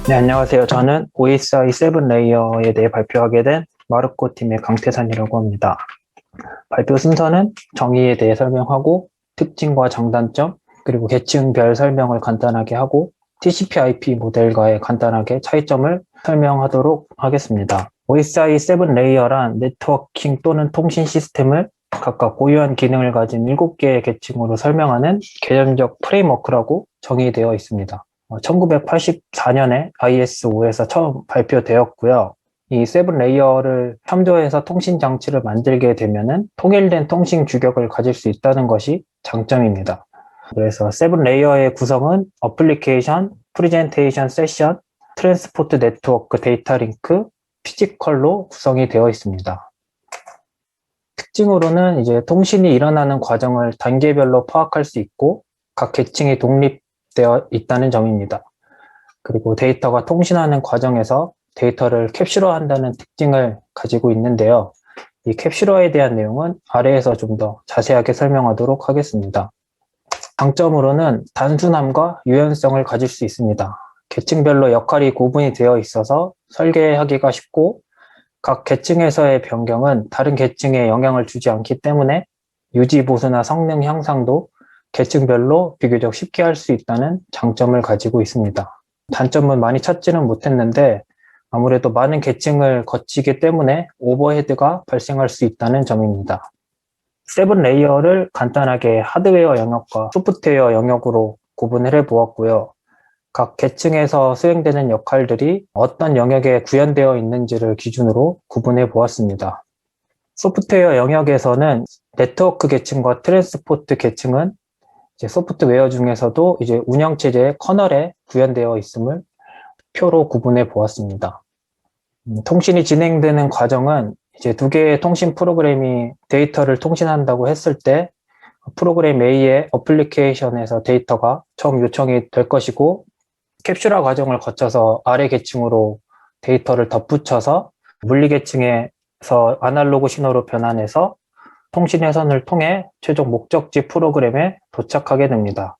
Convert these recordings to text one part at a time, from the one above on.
네, 안녕하세요. 저는 OSI 7 레이어에 대해 발표하게 된 마르코 팀의 강태산이라고 합니다. 발표 순서는 정의에 대해 설명하고 특징과 장단점, 그리고 계층별 설명을 간단하게 하고 TCP/IP 모델과의 간단하게 차이점을 설명하도록 하겠습니다. OSI 7 레이어란 네트워킹 또는 통신 시스템을 각각 고유한 기능을 가진 7개의 계층으로 설명하는 개념적 프레임워크라고 정의되어 있습니다. 1984년에 IS5에서 처음 발표되었고요. 이 세븐 레이어를 참조해서 통신 장치를 만들게 되면은 통일된 통신 규격을 가질 수 있다는 것이 장점입니다. 그래서 세븐 레이어의 구성은 어플리케이션, 프레젠테이션 세션, 트랜스포트 네트워크, 데이터 링크, 피지컬로 구성이 되어 있습니다. 특징으로는 이제 통신이 일어나는 과정을 단계별로 파악할 수 있고 각 계층이 독립되어 있다는 점입니다. 그리고 데이터가 통신하는 과정에서 데이터를 캡슐화한다는 특징을 가지고 있는데요. 이 캡슐화에 대한 내용은 아래에서 좀 더 자세하게 설명하도록 하겠습니다. 장점으로는 단순함과 유연성을 가질 수 있습니다. 계층별로 역할이 구분이 되어 있어서 설계하기가 쉽고 각 계층에서의 변경은 다른 계층에 영향을 주지 않기 때문에 유지 보수나 성능 향상도 계층별로 비교적 쉽게 할 수 있다는 장점을 가지고 있습니다. 단점은 많이 찾지는 못했는데 아무래도 많은 계층을 거치기 때문에 오버헤드가 발생할 수 있다는 점입니다. 세븐 레이어를 간단하게 하드웨어 영역과 소프트웨어 영역으로 구분을 해보았고요. 각 계층에서 수행되는 역할들이 어떤 영역에 구현되어 있는지를 기준으로 구분해 보았습니다. 소프트웨어 영역에서는 네트워크 계층과 트랜스포트 계층은 이제 소프트웨어 중에서도 이제 운영체제의 커널에 구현되어 있음을 표로 구분해 보았습니다. 통신이 진행되는 과정은 이제 두 개의 통신 프로그램이 데이터를 통신한다고 했을 때 프로그램 A의 어플리케이션에서 데이터가 처음 요청이 될 것이고 캡슐화 과정을 거쳐서 아래 계층으로 데이터를 덧붙여서 물리 계층에서 아날로그 신호로 변환해서 통신 회선을 통해 최종 목적지 프로그램에 도착하게 됩니다.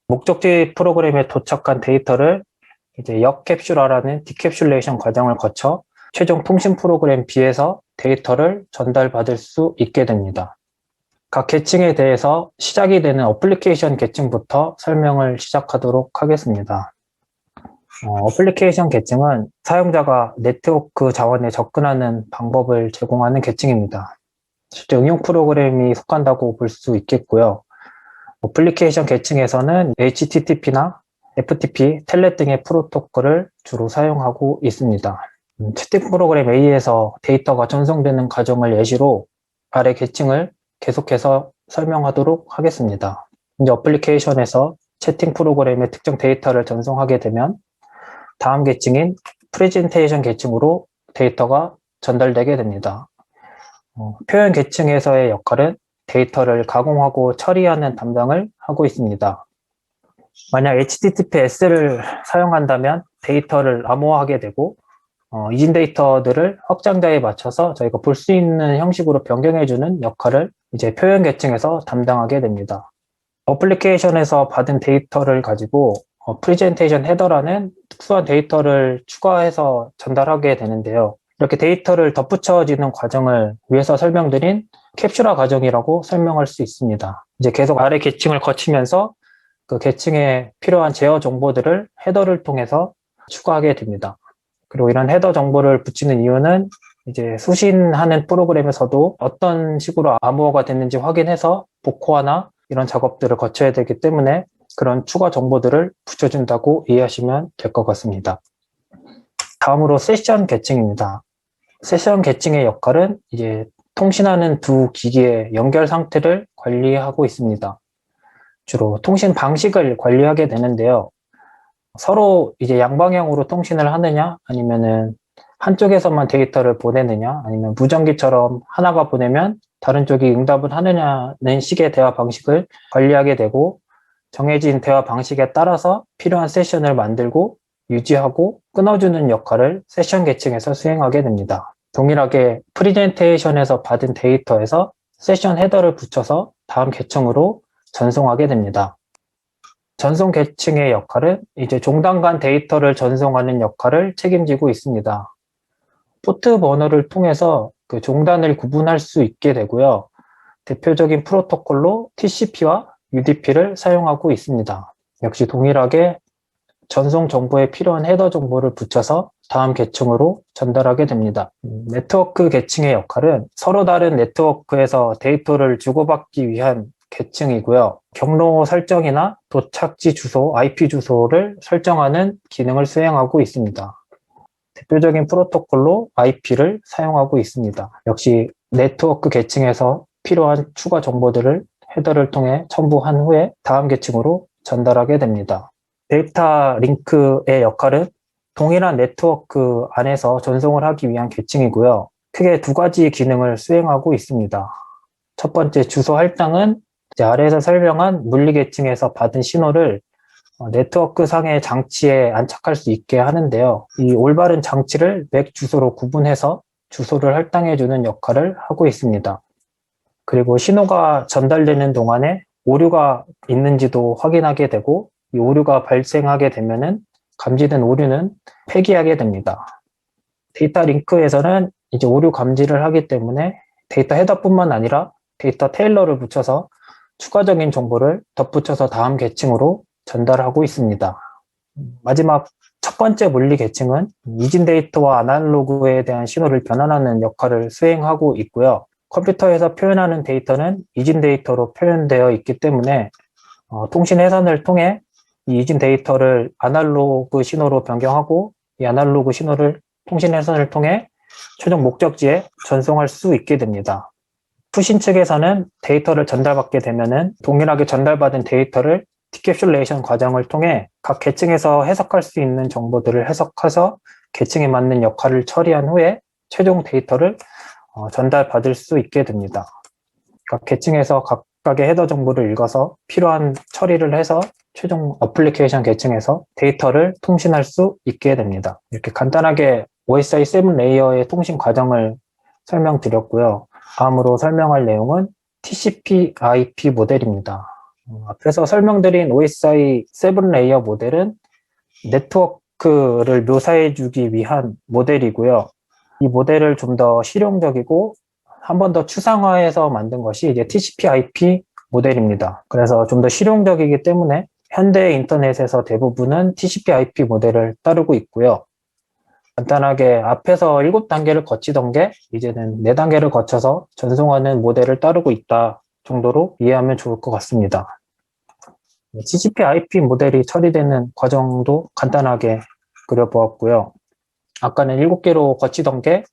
목적지 프로그램에 도착한 데이터를 이제 역캡슐화라는 디캡슐레이션 과정을 거쳐 최종 통신 프로그램 B에서 데이터를 전달받을 수 있게 됩니다. 각 계층에 대해서 시작이 되는 어플리케이션 계층부터 설명을 시작하도록 하겠습니다. 어플리케이션 계층은 사용자가 네트워크 자원에 접근하는 방법을 제공하는 계층입니다. 실제 응용 프로그램이 속한다고 볼 수 있겠고요. 어플리케이션 계층에서는 HTTP나 FTP, 텔넷 등의 프로토콜을 주로 사용하고 있습니다. 채팅 프로그램 A에서 데이터가 전송되는 과정을 예시로 아래 계층을 계속해서 설명하도록 하겠습니다. 이제 어플리케이션에서 채팅 프로그램의 특정 데이터를 전송하게 되면 다음 계층인 프레젠테이션 계층으로 데이터가 전달되게 됩니다. 표현 계층에서의 역할은 데이터를 가공하고 처리하는 담당을 하고 있습니다. 만약 HTTPS를 사용한다면 데이터를 암호화하게 되고 이진 데이터들을 확장자에 맞춰서 저희가 볼 수 있는 형식으로 변경해주는 역할을 이제 표현 계층에서 담당하게 됩니다. 어플리케이션에서 받은 데이터를 가지고 프레젠테이션 헤더라는 특수한 데이터를 추가해서 전달하게 되는데요. 이렇게 데이터를 덧붙여지는 과정을 위해서 설명드린 캡슐화 과정이라고 설명할 수 있습니다. 이제 계속 아래 계층을 거치면서 그 계층에 필요한 제어 정보들을 헤더를 통해서 추가하게 됩니다. 그리고 이런 헤더 정보를 붙이는 이유는 이제 수신하는 프로그램에서도 어떤 식으로 암호화가 됐는지 확인해서 복호화나 이런 작업들을 거쳐야 되기 때문에 그런 추가 정보들을 붙여준다고 이해하시면 될 것 같습니다. 다음으로 세션 계층입니다. 세션 계층의 역할은 이제 통신하는 두 기기의 연결 상태를 관리하고 있습니다. 주로 통신 방식을 관리하게 되는데요. 서로 이제 양방향으로 통신을 하느냐, 아니면은 한쪽에서만 데이터를 보내느냐, 아니면 무전기처럼 하나가 보내면 다른 쪽이 응답을 하느냐는 식의 대화 방식을 관리하게 되고, 정해진 대화 방식에 따라서 필요한 세션을 만들고 유지하고 끊어주는 역할을 세션 계층에서 수행하게 됩니다. 동일하게 프레젠테이션에서 받은 데이터에서 세션 헤더를 붙여서 다음 계층으로 전송하게 됩니다. 전송 계층의 역할은 이제 종단 간 데이터를 전송하는 역할을 책임지고 있습니다. 포트 번호를 통해서 그 종단을 구분할 수 있게 되고요. 대표적인 프로토콜로 TCP와 UDP를 사용하고 있습니다. 역시 동일하게 전송 정보에 필요한 헤더 정보를 붙여서 다음 계층으로 전달하게 됩니다. 네트워크 계층의 역할은 서로 다른 네트워크에서 데이터를 주고받기 위한 계층이고요. 경로 설정이나 도착지 주소, IP 주소를 설정하는 기능을 수행하고 있습니다. 대표적인 프로토콜로 IP를 사용하고 있습니다. 역시 네트워크 계층에서 필요한 추가 정보들을 헤더를 통해 첨부한 후에 다음 계층으로 전달하게 됩니다. 데이터 링크의 역할은 동일한 네트워크 안에서 전송을 하기 위한 계층이고요. 크게 두 가지 기능을 수행하고 있습니다. 첫 번째 주소 할당은 아래에서 설명한 물리 계층에서 받은 신호를 네트워크 상의 장치에 안착할 수 있게 하는데요. 이 올바른 장치를 맥 주소로 구분해서 주소를 할당해주는 역할을 하고 있습니다. 그리고 신호가 전달되는 동안에 오류가 있는지도 확인하게 되고, 이 오류가 발생하게 되면은 감지된 오류는 폐기하게 됩니다. 데이터 링크에서는 이제 오류 감지를 하기 때문에 데이터 헤더뿐만 아니라 데이터 테일러를 붙여서 추가적인 정보를 덧붙여서 다음 계층으로 전달하고 있습니다. 마지막 첫 번째 물리 계층은 이진 데이터와 아날로그에 대한 신호를 변환하는 역할을 수행하고 있고요. 컴퓨터에서 표현하는 데이터는 이진 데이터로 표현되어 있기 때문에 통신 회선을 통해 이 이진 데이터를 아날로그 신호로 변경하고 이 아날로그 신호를 통신 회선을 통해 최종 목적지에 전송할 수 있게 됩니다. 푸신 측에서는 데이터를 전달받게 되면은 동일하게 전달받은 데이터를 디캡슐레이션 과정을 통해 각 계층에서 해석할 수 있는 정보들을 해석해서 계층에 맞는 역할을 처리한 후에 최종 데이터를 전달받을 수 있게 됩니다. 각 계층에서 각각의 헤더 정보를 읽어서 필요한 처리를 해서 최종 어플리케이션 계층에서 데이터를 통신할 수 있게 됩니다. 이렇게 간단하게 OSI 7 레이어의 통신 과정을 설명드렸고요. 다음으로 설명할 내용은 TCP/IP 모델입니다. 앞에서 설명드린 OSI 7 레이어 모델은 네트워크를 묘사해주기 위한 모델이고요. 이 모델을 좀 더 실용적이고 한 번 더 추상화해서 만든 것이 이제 TCP/IP 모델입니다. 그래서 좀 더 실용적이기 때문에 현대 인터넷에서 대부분은 TCP/IP 모델을 따르고 있고요. 간단하게 앞에서 7단계를 거치던 게 이제는 4단계를 거쳐서 전송하는 모델을 따르고 있다 정도로 이해하면 좋을 것 같습니다. TCP/IP 모델이 처리되는 과정도 간단하게 그려보았고요. 아까는 7개로 거치던 게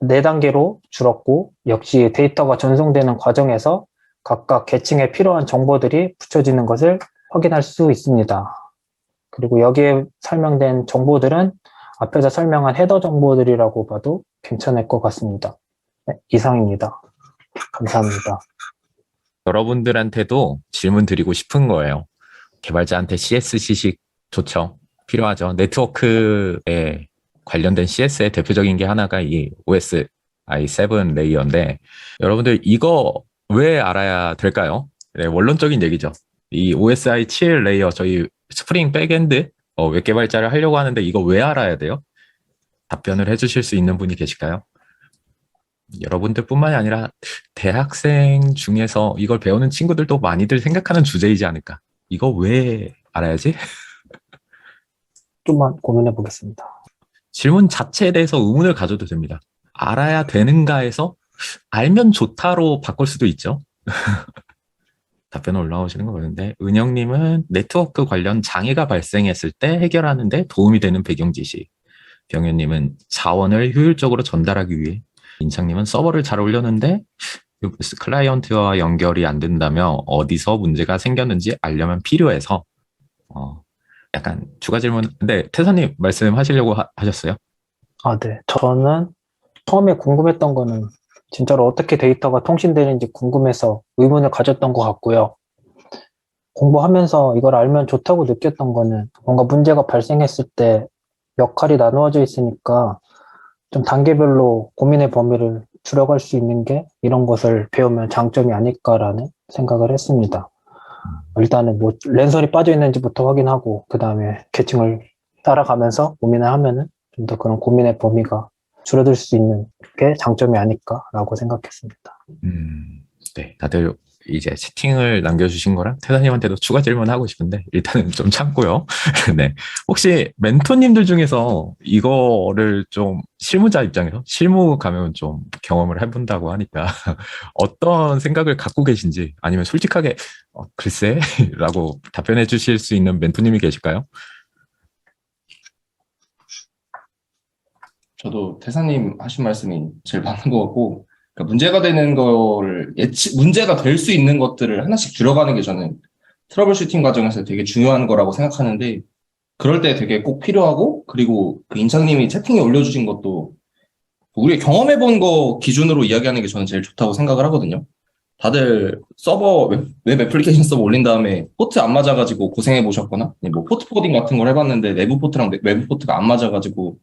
4단계로 줄었고, 역시 데이터가 전송되는 과정에서 각각 계층에 필요한 정보들이 붙여지는 것을 확인할 수 있습니다. 그리고 여기에 설명된 정보들은 앞에서 설명한 헤더 정보들이라고 봐도 괜찮을 것 같습니다. 네, 이상입니다. 감사합니다. 여러분들한테도 질문 드리고 싶은 거예요. 개발자한테 CS식 좋죠. 필요하죠. 네트워크에 관련된 CS의 대표적인 게 하나가 이 OSI 7 레이어인데 여러분들 이거 왜 알아야 될까요? 네, 원론적인 얘기죠. 이 OSI 7 레이어 저희 스프링 백엔드 웹 개발자를 하려고 하는데 이거 왜 알아야 돼요? 답변을 해주실 수 있는 분이 계실까요? 여러분들뿐만이 아니라 대학생 중에서 이걸 배우는 친구들도 많이들 생각하는 주제이지 않을까? 이거 왜 알아야지? 좀만 고민해 보겠습니다. 질문 자체에 대해서 의문을 가져도 됩니다. 알아야 되는가에서 알면 좋다로 바꿀 수도 있죠. 답변 올라오시는 거 보는데 은영님은 네트워크 관련 장애가 발생했을 때 해결하는 데 도움이 되는 배경 지식. 병현님은 자원을 효율적으로 전달하기 위해. 인창님은 서버를 잘 올렸는데 클라이언트와 연결이 안 된다며 어디서 문제가 생겼는지 알려면 필요해서. 약간 추가 질문. 네, 태선님 말씀하시려고 하셨어요? 네. 저는 처음에 궁금했던 거는 진짜로 어떻게 데이터가 통신되는지 궁금해서 의문을 가졌던 것 같고요. 공부하면서 이걸 알면 좋다고 느꼈던 거는 뭔가 문제가 발생했을 때 역할이 나누어져 있으니까 좀 단계별로 고민의 범위를 줄여갈 수 있는 게 이런 것을 배우면 장점이 아닐까라는 생각을 했습니다. 일단은 뭐 랜선이 빠져 있는지부터 확인하고 그 다음에 계층을 따라가면서 고민을 하면은 좀 더 그런 고민의 범위가 줄어들 수 있는 게 장점이 아닐까라고 생각했습니다. 네, 다들 이제 채팅을 남겨주신 거랑 태사님한테도 추가 질문하고 싶은데 일단은 좀 참고요. 네, 혹시 멘토님들 중에서 이거를 좀 실무자 입장에서 실무 가면 좀 경험을 해본다고 하니까 어떤 생각을 갖고 계신지 아니면 솔직하게 글쎄라고 답변해 주실 수 있는 멘토님이 계실까요? 저도 태사님 하신 말씀이 제일 맞는 것 같고, 그러니까 문제가 되는 거를 문제가 될 수 있는 것들을 하나씩 줄여가는 게 저는 트러블 슈팅 과정에서 되게 중요한 거라고 생각하는데, 그럴 때 되게 꼭 필요하고, 그리고 그 인창님이 채팅에 올려주신 것도 우리가 경험해본 거 기준으로 이야기하는 게 저는 제일 좋다고 생각을 하거든요. 다들 웹 애플리케이션 서버 올린 다음에 포트 안 맞아가지고 고생해 보셨거나, 뭐 포트 코딩 같은 걸 해봤는데 내부 포트랑 외부 포트가 안 맞아가지고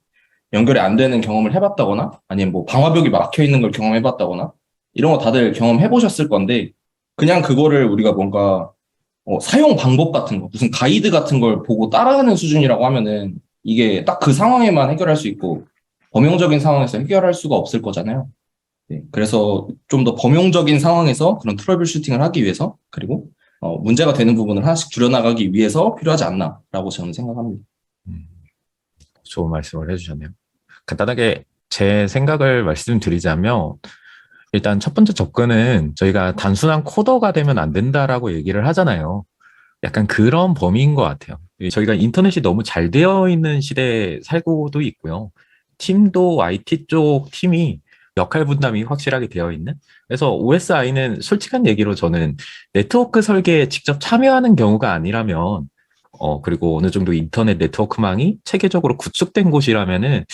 연결이 안 되는 경험을 해봤다거나, 아니면 뭐 방화벽이 막혀 있는 걸 경험해봤다거나, 이런 거 다들 경험해 보셨을 건데, 그냥 그거를 우리가 뭔가 사용 방법 같은 거, 무슨 가이드 같은 걸 보고 따라하는 수준이라고 하면은 이게 딱 그 상황에만 해결할 수 있고 범용적인 상황에서 해결할 수가 없을 거잖아요. 네, 그래서 좀 더 범용적인 상황에서 그런 트러블 슈팅을 하기 위해서, 그리고 문제가 되는 부분을 하나씩 줄여나가기 위해서 필요하지 않나라고 저는 생각합니다. 좋은 말씀을 해주셨네요. 간단하게 제 생각을 말씀드리자면 일단 첫 번째 접근은 저희가 단순한 코더가 되면 안 된다라고 얘기를 하잖아요. 약간 그런 범위인 것 같아요. 저희가 인터넷이 너무 잘 되어 있는 시대에 살고도 있고요. 팀도 IT 쪽 팀이 역할 분담이 확실하게 되어 있는. 그래서 OSI는 솔직한 얘기로 저는 네트워크 설계에 직접 참여하는 경우가 아니라면, 그리고 어느 정도 인터넷 네트워크망이 체계적으로 구축된 곳이라면은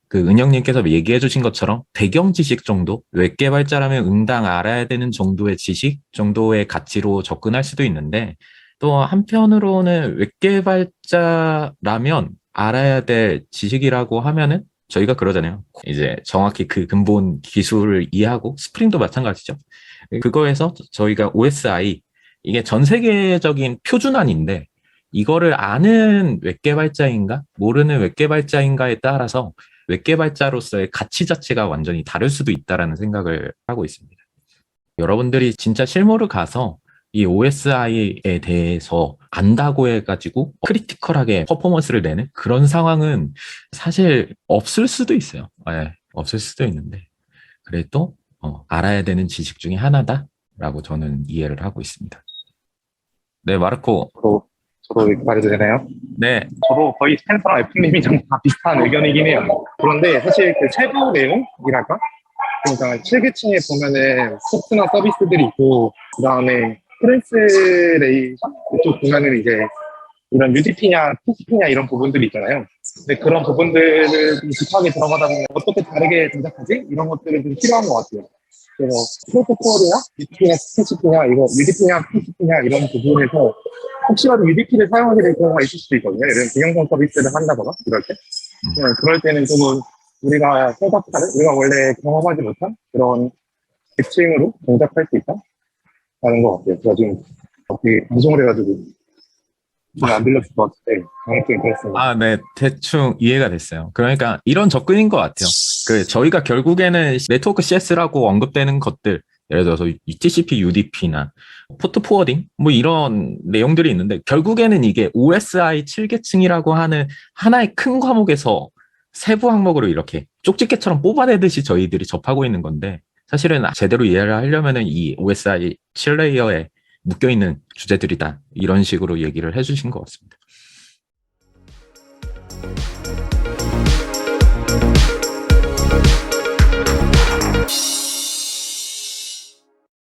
그 은영님께서 얘기해 주신 것처럼 배경 지식 정도, 웹 개발자라면 응당 알아야 되는 정도의 지식 정도의 가치로 접근할 수도 있는데, 또 한편으로는 웹 개발자라면 알아야 될 지식이라고 하면은 저희가 그러잖아요. 이제 정확히 그 근본 기술을 이해하고, 스프링도 마찬가지죠. 그거에서 저희가 OSI, 이게 전 세계적인 표준안인데 이거를 아는 웹 개발자인가 모르는 웹 개발자인가에 따라서 웹 개발자로서의 가치 자체가 완전히 다를 수도 있다라는 생각을 하고 있습니다. 여러분들이 진짜 실무를 가서 이 OSI에 대해서 안다고 해가지고 크리티컬하게 퍼포먼스를 내는 그런 상황은 사실 없을 수도 있어요. 네, 없을 수도 있는데 그래도 알아야 되는 지식 중에 하나다라고 저는 이해를 하고 있습니다. 네, 마르코. 저도 이렇게 말해도 되나요? 네. 저도 거의 스펜서랑 F님이랑 다 비슷한 의견이긴 해요. 그런데 사실 그 세부 내용이랄까? 그러니까 7계층에 보면은 소프트나 서비스들이 있고, 그 다음에 트랜스레이션? 그쪽 보면은 이제 이런 UDP냐, TCP냐 이런 부분들이 있잖아요. 근데 그런 부분들을 좀 딥하게 들어가다 보면 어떻게 다르게 동작하지? 이런 것들은 좀 필요한 것 같아요. 그래서 프로토콜이나 UDP냐, TCP냐, 이거 UDP냐, TCP냐 이런 부분에서 혹시라도 UDP를 사용하게 될 경우가 있을 수도 있거든요. 이런 비영상 서비스를 한다거나 이럴 때. 그럴 때는 조금 우리가 생각하는, 우리가 원래 경험하지 못한 그런 계층으로 동작할 수 있다라는 것 같아요. 제가 지금 어떻게 방송을 해가지고 좀 안 들렸을 것 같은데 아무튼 그렇습니다. 아, 네. 대충 이해가 됐어요. 그러니까 이런 접근인 것 같아요. 저희가 결국에는 네트워크 CS라고 언급되는 것들, 예를 들어서 TCP, UDP나 포트 포워딩 뭐 이런 내용들이 있는데 결국에는 이게 OSI 7계층이라고 하는 하나의 큰 과목에서 세부 항목으로 이렇게 쪽집게처럼 뽑아내듯이 저희들이 접하고 있는 건데 사실은 제대로 이해를 하려면은 이 OSI 7레이어에 묶여있는 주제들이다. 이런 식으로 얘기를 해주신 것 같습니다.